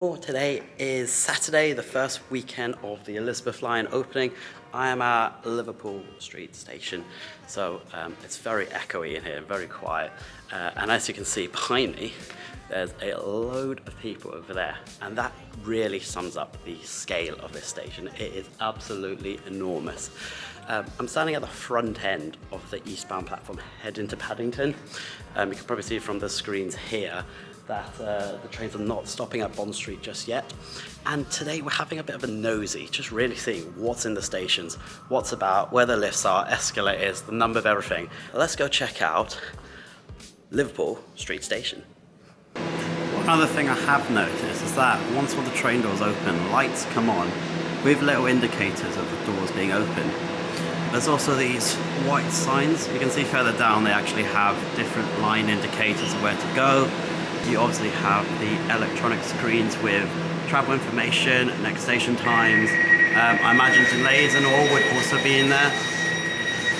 Today is Saturday, the first weekend of the Elizabeth Line opening. I am at Liverpool Street Station, so it's very echoey in here, very quiet. And as you can see behind me, there's a load of people over there, and that really sums up the scale of this station. It is absolutely enormous. I'm standing at the front end of the eastbound platform heading to Paddington. You can probably see from the screens here that the trains are not stopping at Bond Street just yet. And today we're having a bit of a nosy, just really seeing what's in the stations, what's about, where the lifts are, escalators, the number of everything. Let's go check out Liverpool Street Station. One other thing I have noticed is that once all the train doors open, lights come on with little indicators of the doors being open. There's also these white signs. You can see further down they actually have different line indicators of where to go. You obviously have the electronic screens with travel information, next station times. I imagine delays and all would also be in there.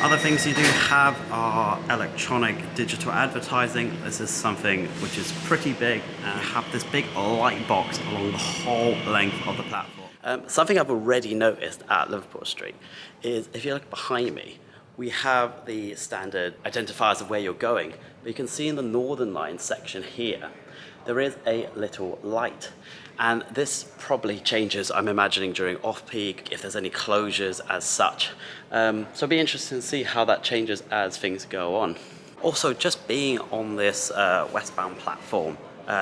Other things you do have are electronic digital advertising. This is something which is pretty big and have this big light box along the whole length of the platform. Something I've already noticed at Liverpool Street is if you look behind me, we have the standard identifiers of where you're going, but you can see in the Northern Line section here, there is a little light. And this probably changes, I'm imagining, during off-peak, if there's any closures as such. So it'll be interesting to see how that changes as things go on. Also, just being on this westbound platform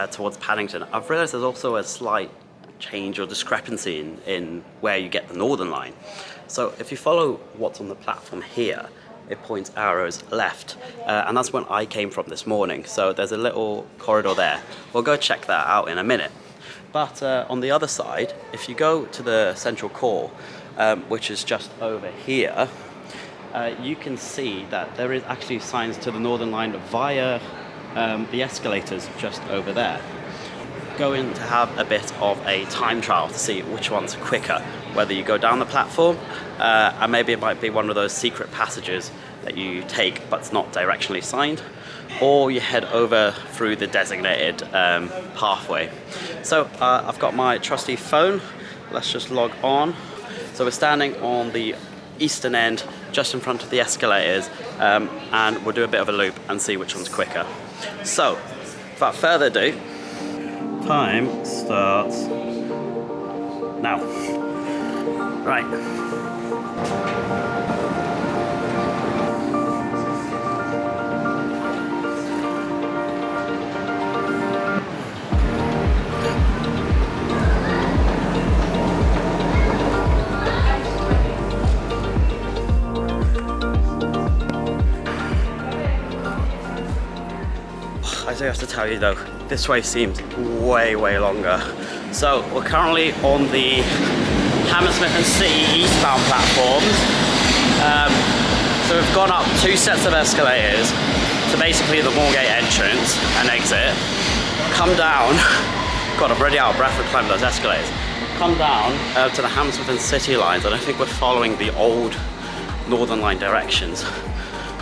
towards Paddington, I've realized there's also a slight change or discrepancy in where you get the Northern Line. So if you follow what's on the platform here, it points arrows left, and that's when I came from this morning. So there's a little corridor there. We'll go check that out in a minute. But on the other side, if you go to the central core, which is just over here, you can see that there is actually signs to the Northern Line via the escalators just over there. Going to have a bit of a time trial to see which one's quicker, whether you go down the platform and maybe it might be one of those secret passages that you take but it's not directionally signed, or you head over through the designated pathway. So I've got my trusty phone. Let's just log on. So we're standing on the eastern end just in front of the escalators, and we'll do a bit of a loop and see which one's quicker. So without further ado, time starts now. Right. I do have to tell you though, this way seems way longer. So we're currently on the Hammersmith and City eastbound platforms. So we've gone up 2 sets of escalators to basically the Moorgate entrance and exit. Come down, God, I'm already out of breath with climbing those escalators. Come down to the Hammersmith and City lines, and I think we're following the old Northern Line directions.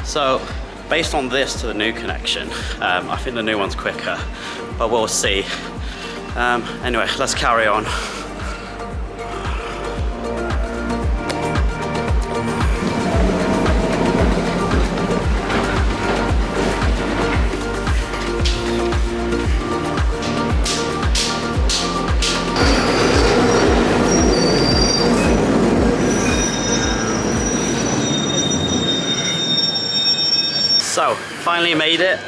So based on this to the new connection, I think the new one's quicker, but we'll see. Anyway, let's carry on. So, finally made it.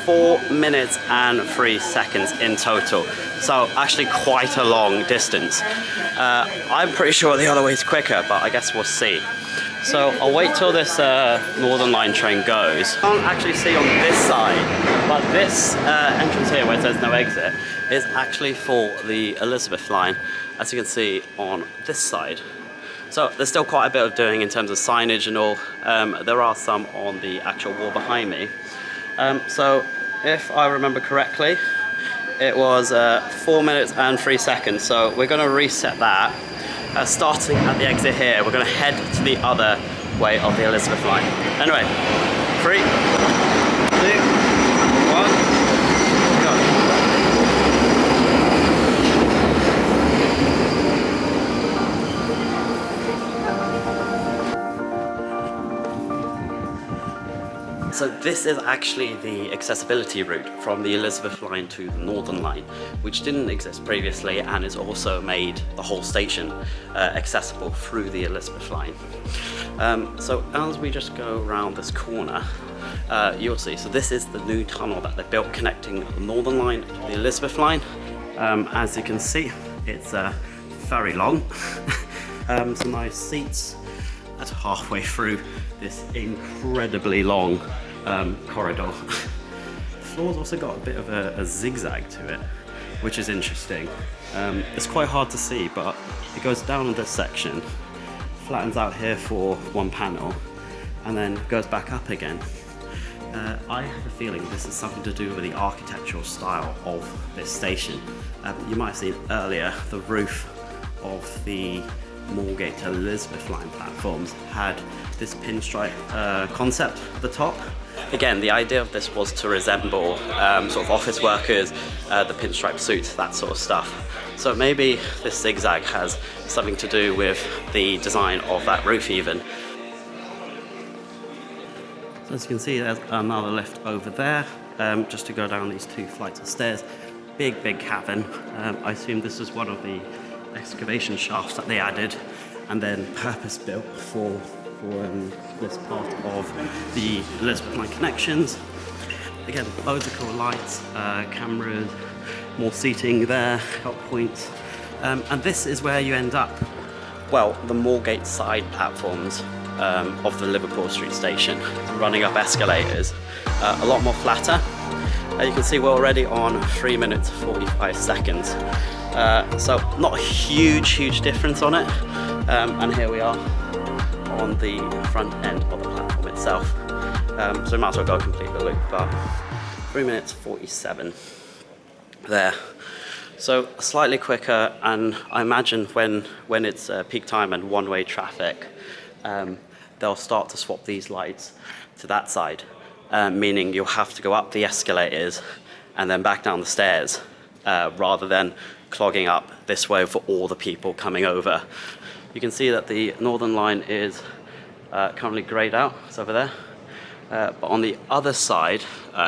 4 minutes and 3 seconds in total. So, actually quite a long distance. I'm pretty sure the other way's quicker, but I guess we'll see. So, I'll wait till this Northern Line train goes. I can't actually see on this side, but this entrance here where it says no exit is actually for the Elizabeth Line, as you can see on this side. So there's still quite a bit of doing in terms of signage and all. There are some on the actual wall behind me. So if I remember correctly, it was 4 minutes and 3 seconds. So we're going to reset that. Starting at the exit here, we're going to head to the other way of the Elizabeth Line. Anyway, 3, 2, 1, go. So this is actually the accessibility route from the Elizabeth line to the Northern line, which didn't exist previously, and it's also made the whole station accessible through the Elizabeth line. So as we just go around this corner, you'll see, so this is the new tunnel that they built connecting the Northern line to the Elizabeth line. As you can see, it's very long. Some nice seats. That's halfway through this incredibly long corridor. The floor's also got a bit of a zigzag to it, which is interesting. It's quite hard to see, but it goes down in this section, flattens out here for one panel, and then goes back up again. I have a feeling this is something to do with the architectural style of this station. You might have seen earlier the roof of the Moorgate to Elizabeth line platforms had this pinstripe concept at the top. Again, the idea of this was to resemble sort of office workers, the pinstripe suits, that sort of stuff. So maybe this zigzag has something to do with the design of that roof even. So as you can see, there's another lift over there, just to go down these 2 flights of stairs. Big cavern. I assume this is one of the excavation shafts that they added and then purpose built for this part of the Elizabeth line connections. Again, loads of cool lights, cameras, more seating there, help points, and this is where you end up. Well, the Moorgate side platforms of the Liverpool Street station, running up escalators, a lot more flatter. You can see we're already on 3 minutes 45 seconds. So not a huge difference on it. And here we are on the front end of the platform itself. So we might as well go complete the loop, but 3 minutes 47 there. So slightly quicker, and I imagine when it's peak time and one-way traffic, they'll start to swap these lights to that side, meaning you'll have to go up the escalators and then back down the stairs, rather than clogging up this way for all the people coming over. You can see that the Northern line is currently greyed out, it's over there. But on the other side,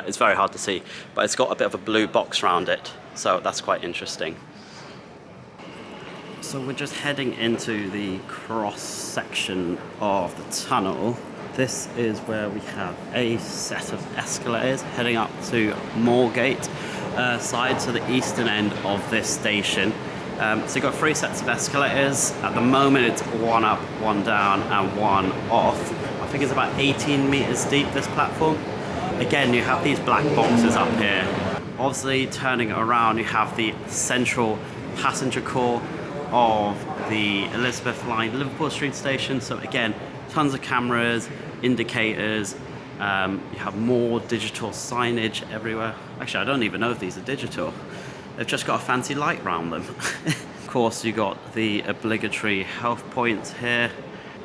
it's very hard to see, but it's got a bit of a blue box around it, so that's quite interesting. So we're just heading into the cross section of the tunnel. This is where we have a set of escalators heading up to Moorgate side, to the eastern end of this station. So you've got 3 sets of escalators. At the moment it's 1 up, 1 down and 1 off. I think it's about 18 meters deep, this platform. Again, you have these black boxes up here. Obviously, turning it around, you have the central passenger core of the Elizabeth line Liverpool Street station. So again, tons of cameras, indicators, you have more digital signage everywhere. Actually, I don't even know if these are digital. They've just got a fancy light around them. Of course, you got the obligatory health points here,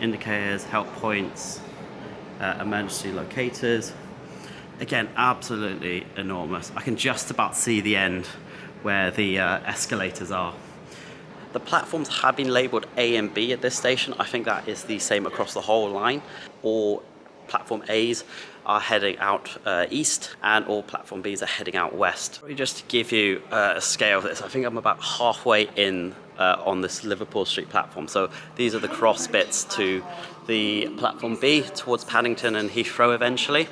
indicators, help points, emergency locators. Again, absolutely enormous. I can just about see the end where the escalators are. The platforms have been labelled A and B at this station. I think that is the same across the whole line. All platform A's are heading out east, and all platform B's are heading out west. Just to give you a scale of this, I think I'm about halfway in on this Liverpool Street platform. So these are the cross bits to the platform B towards Paddington and Heathrow eventually.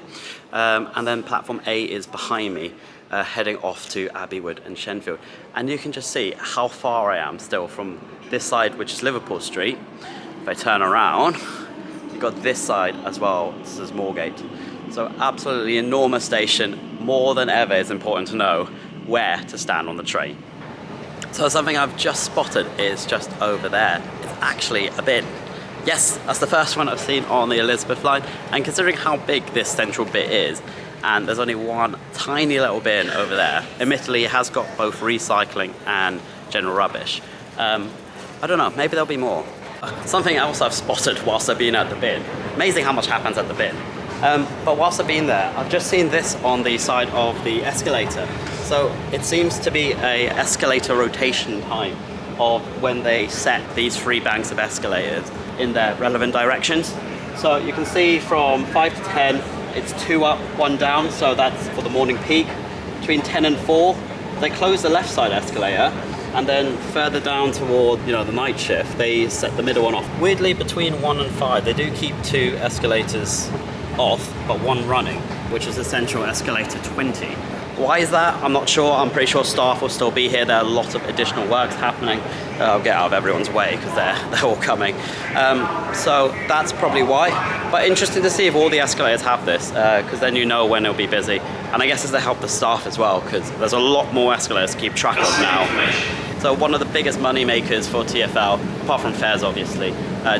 And then platform A is behind me, heading off to Abbeywood and Shenfield. And you can just see how far I am still from this side, which is Liverpool Street. If I turn around, you've got this side as well. This is Moorgate. So absolutely enormous station. More than ever, it's important to know where to stand on the train. So something I've just spotted is just over there. It's actually a bin. Yes, that's the first one I've seen on the Elizabeth line. And considering how big this central bit is, and there's only one tiny little bin over there. Admittedly, it has got both recycling and general rubbish. I don't know, maybe there'll be more. Something else I've spotted whilst I've been at the bin. Amazing how much happens at the bin. But whilst I've been there, I've just seen this on the side of the escalator. So it seems to be a escalator rotation time of when they set these 3 banks of escalators in their relevant directions. So you can see from 5 to 10, it's 2 up, 1 down, so that's for the morning peak. Between 10 and 4, they close the left side escalator, and then further down toward, the night shift, they set the middle one off. Weirdly, between 1 and 5, they do keep 2 escalators off, but 1 running, which is essential escalator 20. Why is that? I'm not sure. I'm pretty sure staff will still be here. There are a lot of additional works happening. I'll get out of everyone's way because they're all coming. So that's probably why. But interesting to see if all the escalators have this, because then you know when it'll be busy. And I guess it's to help the staff as well, because there's a lot more escalators to keep track of now. So one of the biggest money makers for TfL, apart from fares obviously,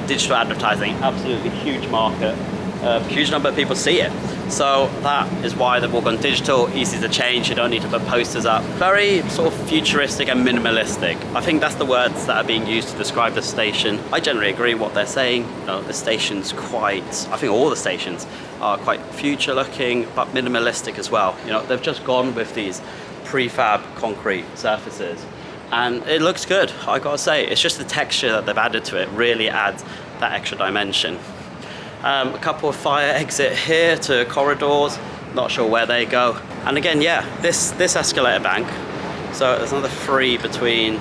digital advertising, absolutely huge market. Huge number of people see it. So that is why they've all gone digital, easy to change, you don't need to put posters up. Very sort of futuristic and minimalistic. I think that's the words that are being used to describe the station. I generally agree with what they're saying. The station's quite, I think all the stations are quite future looking, but minimalistic as well. They've just gone with these prefab concrete surfaces. And it looks good, I gotta say. It's just the texture that they've added to it really adds that extra dimension. A couple of fire exit here to corridors, not sure where they go. And again, yeah, this escalator bank, so there's another 3 between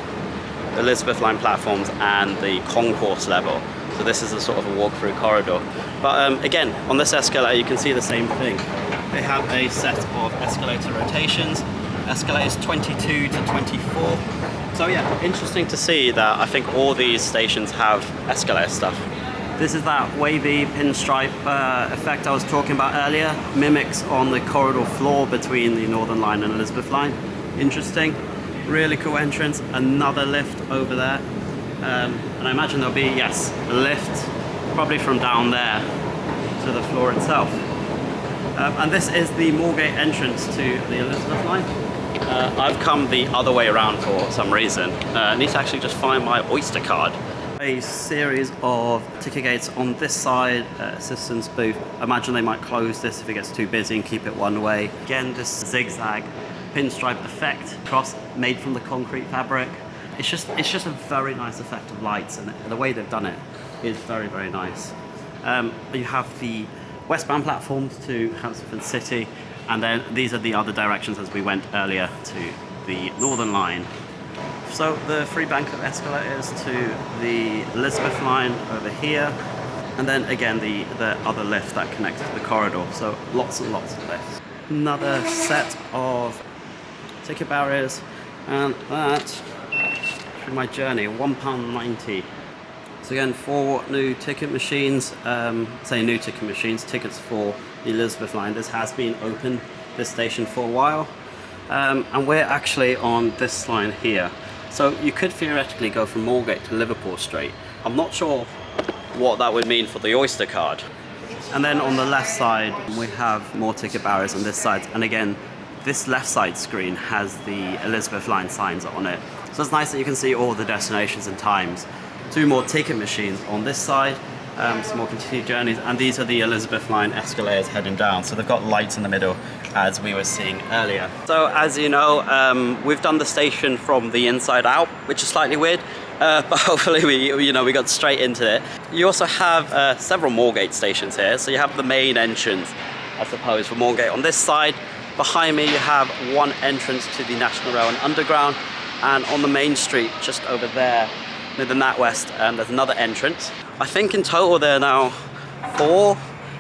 the Elizabeth line platforms and the concourse level. So this is a sort of a walk-through corridor. But again, on this escalator, you can see the same thing. They have a set of escalator rotations, escalators 22 to 24. So yeah, interesting to see that I think all these stations have escalator stuff. This is that wavy pinstripe effect I was talking about earlier. Mimics on the corridor floor between the Northern Line and Elizabeth line. Interesting. Really cool entrance. Another lift over there. And I imagine there'll be, yes, a lift probably from down there to the floor itself. And this is the Moorgate entrance to the Elizabeth line. I've come the other way around for some reason. I need to actually just find my Oyster card. A series of ticket gates on this side, assistance booth. I imagine they might close this if it gets too busy and keep it one way. Again, this zigzag pinstripe effect across, made from the concrete fabric. It's just a very nice effect of lights, and the way they've done it is very, very nice. You have the westbound platforms to Hammersmith City, and then these are the other directions as we went earlier to the Northern Line. So the 3 bank of escalators to the Elizabeth line over here, and then again the other lift that connects to the corridor. So lots and lots of lifts. Another set of ticket barriers, and that, through my journey, £1.90. So again, 4 new ticket machines, say new ticket machines, tickets for the Elizabeth line. This has been open, this station, for a while. And we're actually on this line here. So you could theoretically go from Moorgate to Liverpool Street. I'm not sure what that would mean for the Oyster card. And then on the left side, we have more ticket barriers on this side. And again, this left side screen has the Elizabeth line signs on it. So it's nice that you can see all the destinations and times. 2 more ticket machines on this side, some more continued journeys, and these are the Elizabeth line escalators heading down. So they've got lights in the middle, as we were seeing earlier. So as you know, we've done the station from the inside out, which is slightly weird, but hopefully we got straight into it. You also have several Moorgate stations here. So you have the main entrance, I suppose, for Moorgate on this side. Behind me you have 1 entrance to the National Rail and Underground, and on the main street just over there near the NatWest, there's another entrance. I think in total there are now 4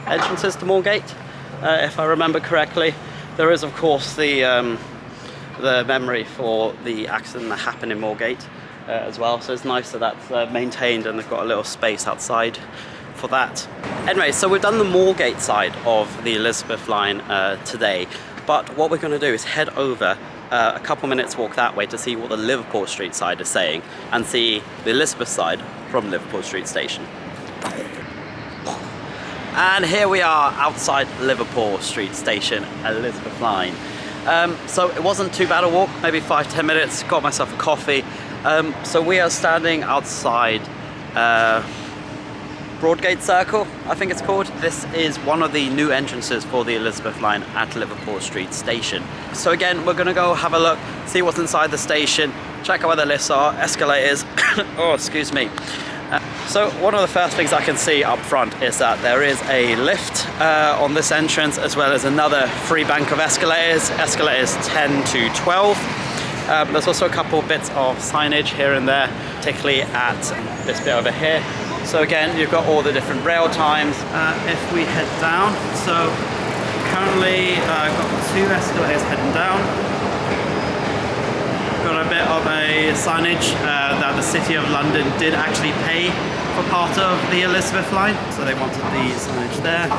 entrances to Moorgate, if I remember correctly. There is of course the memory for the accident that happened in Moorgate as well, so it's nice that that's maintained and they've got a little space outside for that. Anyway, so we've done the Moorgate side of the Elizabeth line today, but what we're going to do is head over a couple minutes walk that way to see what the Liverpool Street side is saying, and see the Elizabeth side from Liverpool Street Station. And here we are outside Liverpool Street Station, Elizabeth line. So it wasn't too bad a walk, maybe 5-10 minutes, got myself a coffee. So we are standing outside Broadgate Circle, I think it's called. This is one of the new entrances for the Elizabeth line at Liverpool Street Station. So again, we're gonna go have a look, see what's inside the station, check out where the lifts are, escalators, oh, excuse me. So one of the first things I can see up front is that there is a lift on this entrance, as well as another free bank of escalators, escalators 10 to 12. There's also a couple bits of signage here and there, particularly at this bit over here. So again, you've got all the different rail times. If we head down, so currently I've got 2 escalators heading down. Got a bit of a signage that the City of London did actually pay for part of the Elizabeth line, so they wanted the signage there.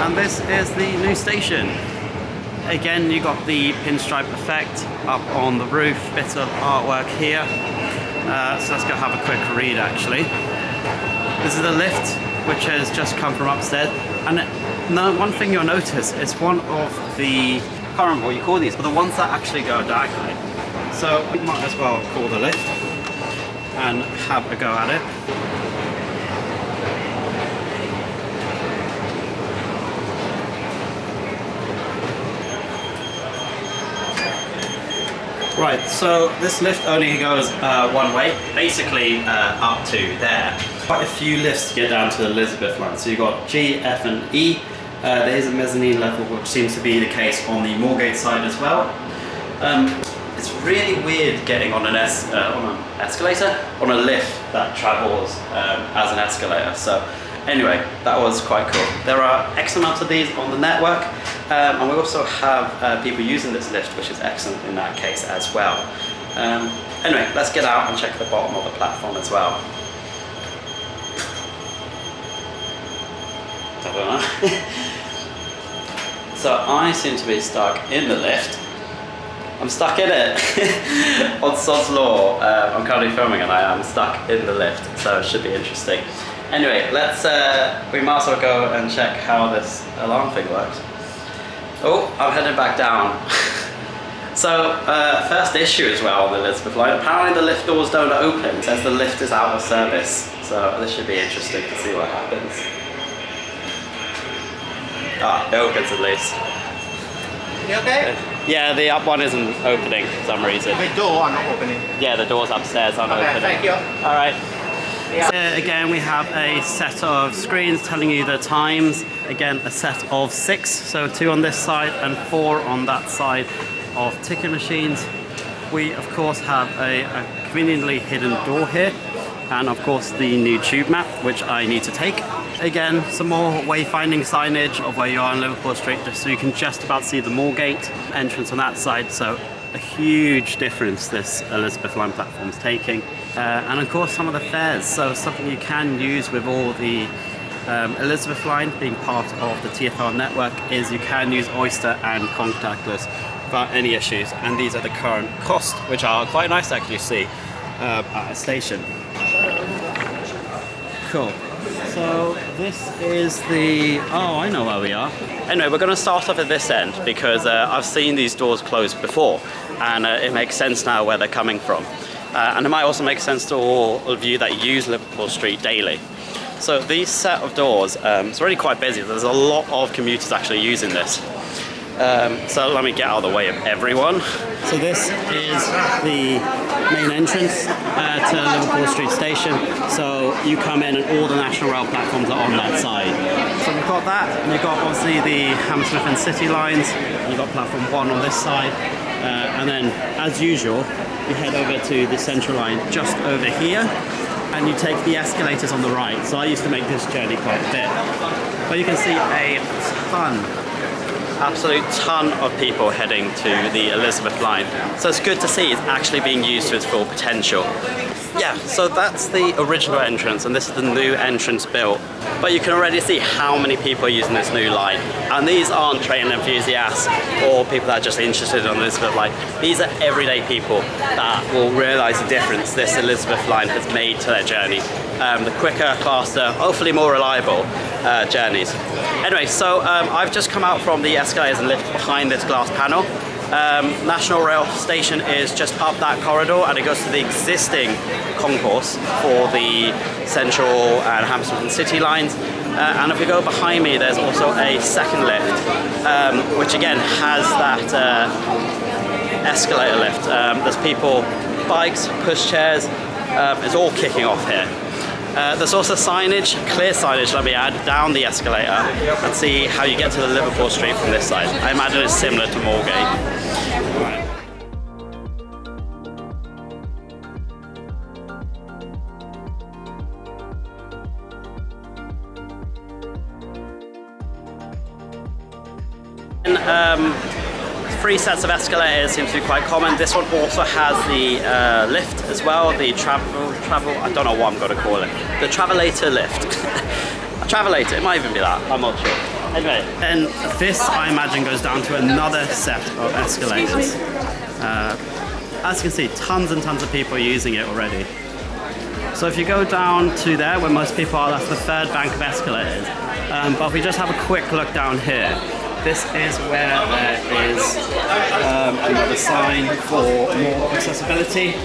And this is the new station. Again, you got the pinstripe effect up on the roof, bits of artwork here. So let's go have a quick read actually. This is the lift, which has just come from upstairs. And now one thing you'll notice, it's one of the, I can't remember what you call these, but the ones that actually go diagonally. So we might as well call the lift and have a go at it. Right, so this lift only goes one way, basically up to there. Quite a few lifts to get down to the Elizabeth line. So you've got G, F and E. There is a mezzanine level, which seems to be the case on the Moorgate side as well. It's really weird getting on an escalator, on a lift that travels as an escalator. So anyway, that was quite cool. There are X amount of these on the network, and we also have people using this lift, which is excellent in that case as well. Anyway, let's get out and check the bottom of the platform as well. So I seem to be stuck in the lift. I'm stuck in it. On Sod's Law, I'm currently filming and I am stuck in the lift, so it should be interesting. Anyway, we might as well go and check how this alarm thing works. Oh, I'm heading back down. So, first issue as well on the Elizabeth line. Apparently the lift doors don't open. It says the lift is out of service. So this should be interesting to see what happens. Ah, it opens at least. You okay? Yeah, the up one isn't opening for some reason. The door are not opening. Yeah, the doors upstairs aren't opening. Thank you. All right. Yeah. So again, we have a set of screens telling you the times. Again, a set of 6, so 2 on this side and 4 on that side of ticket machines. We of course have a conveniently hidden door here, and of course the new tube map, which I need to take. Again, some more wayfinding signage of where you are on Liverpool Street, just so you can just about see the Moorgate entrance on that side. So a huge difference this Elizabeth line platform is taking. And of course some of the fares, so something you can use with all the Elizabeth line being part of the TfL network is you can use Oyster and contactless without any issues, and these are the current costs, which are quite nice to actually see at a station. Cool. So this is the, oh, I know where we are. Anyway, we're going to start off at this end because I've seen these doors closed before, and it makes sense now where they're coming from. And it might also make sense to all of you that use Liverpool Street daily. So these set of doors, it's already quite busy. There's a lot of commuters actually using this. So let me get out of the way of everyone. So this is the main entrance to Liverpool Street Station. So you come in and all the National Rail platforms are on that side. So we've got that, and you've got obviously the Hammersmith and City lines. You've got platform 1 on this side. And then, as usual, you head over to the Central line just over here, and you take the escalators on the right. So I used to make this journey quite a bit. But you can see a absolute ton of people heading to the Elizabeth line. So it's good to see it's actually being used to its full potential. Yeah, so that's the original entrance, and this is the new entrance built. But you can already see how many people are using this new line. And these aren't train enthusiasts or people that are just interested in the Elizabeth line. These are everyday people that will realise the difference this Elizabeth line has made to their journey. The quicker, faster, hopefully more reliable journeys. Anyway, so I've just come out from the escalators and lift behind this glass panel. National Rail Station is just up that corridor, and it goes to the existing concourse for the Central and Hammersmith and City lines. And if we go behind me, there's also a second lift, which again has that escalator lift. There's people, bikes, pushchairs, it's all kicking off here. There's also signage, clear signage, let me add, down the escalator and see how you get to the Liverpool Street from this side. I imagine it's similar to Moorgate. Three sets of escalators seems to be quite common. This one also has the lift as well, the travel, I don't know what I'm going to call it. The Travelator lift. A Travelator, it might even be that, I'm not sure. Anyway, then this I imagine goes down to another set of escalators. As you can see, tons and tons of people are using it already. So if you go down to there, where most people are, that's the third bank of escalators. But if we just have a quick look down here, this is where there is another sign for more accessibility.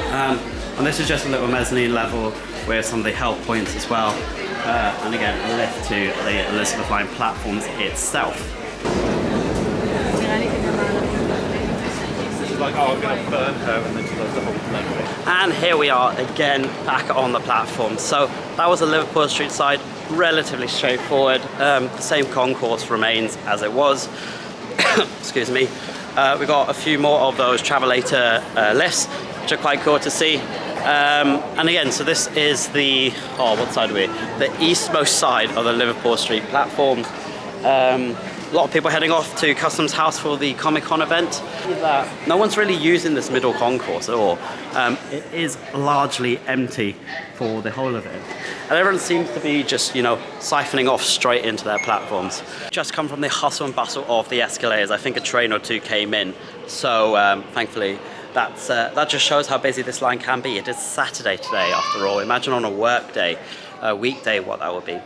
And this is just a little mezzanine level with some of the help points as well. And again, a lift to the Elizabeth Line platforms itself. Like, oh, I'm going to burn her, and then she does the whole thing. And here we are again back on the platform. So that was the Liverpool Street side, relatively straightforward. The same concourse remains as it was. Excuse me. We got a few more of those Travelator lifts, which are quite cool to see. And again, so this is the, what side are we? The eastmost side of the Liverpool Street platform. A lot of people heading off to Customs House for the Comic-Con event. No one's really using this middle concourse at all. It is largely empty for the whole of it. And everyone seems to be just, siphoning off straight into their platforms. Just come from the hustle and bustle of the escalators. I think a train or two came in. So thankfully, that just shows how busy this line can be. It is Saturday today, after all. Imagine on a work day, a weekday, what that would be.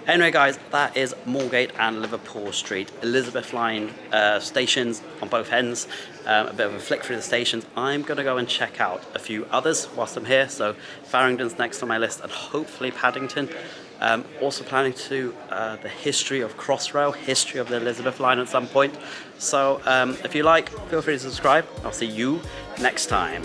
Anyway guys, that is Moorgate and Liverpool Street, Elizabeth Line stations on both ends, a bit of a flick through the stations. I'm going to go and check out a few others whilst I'm here, so Farringdon's next on my list and hopefully Paddington. Also planning to do the history of Crossrail, history of the Elizabeth Line at some point. So if you like, feel free to subscribe. I'll see you next time.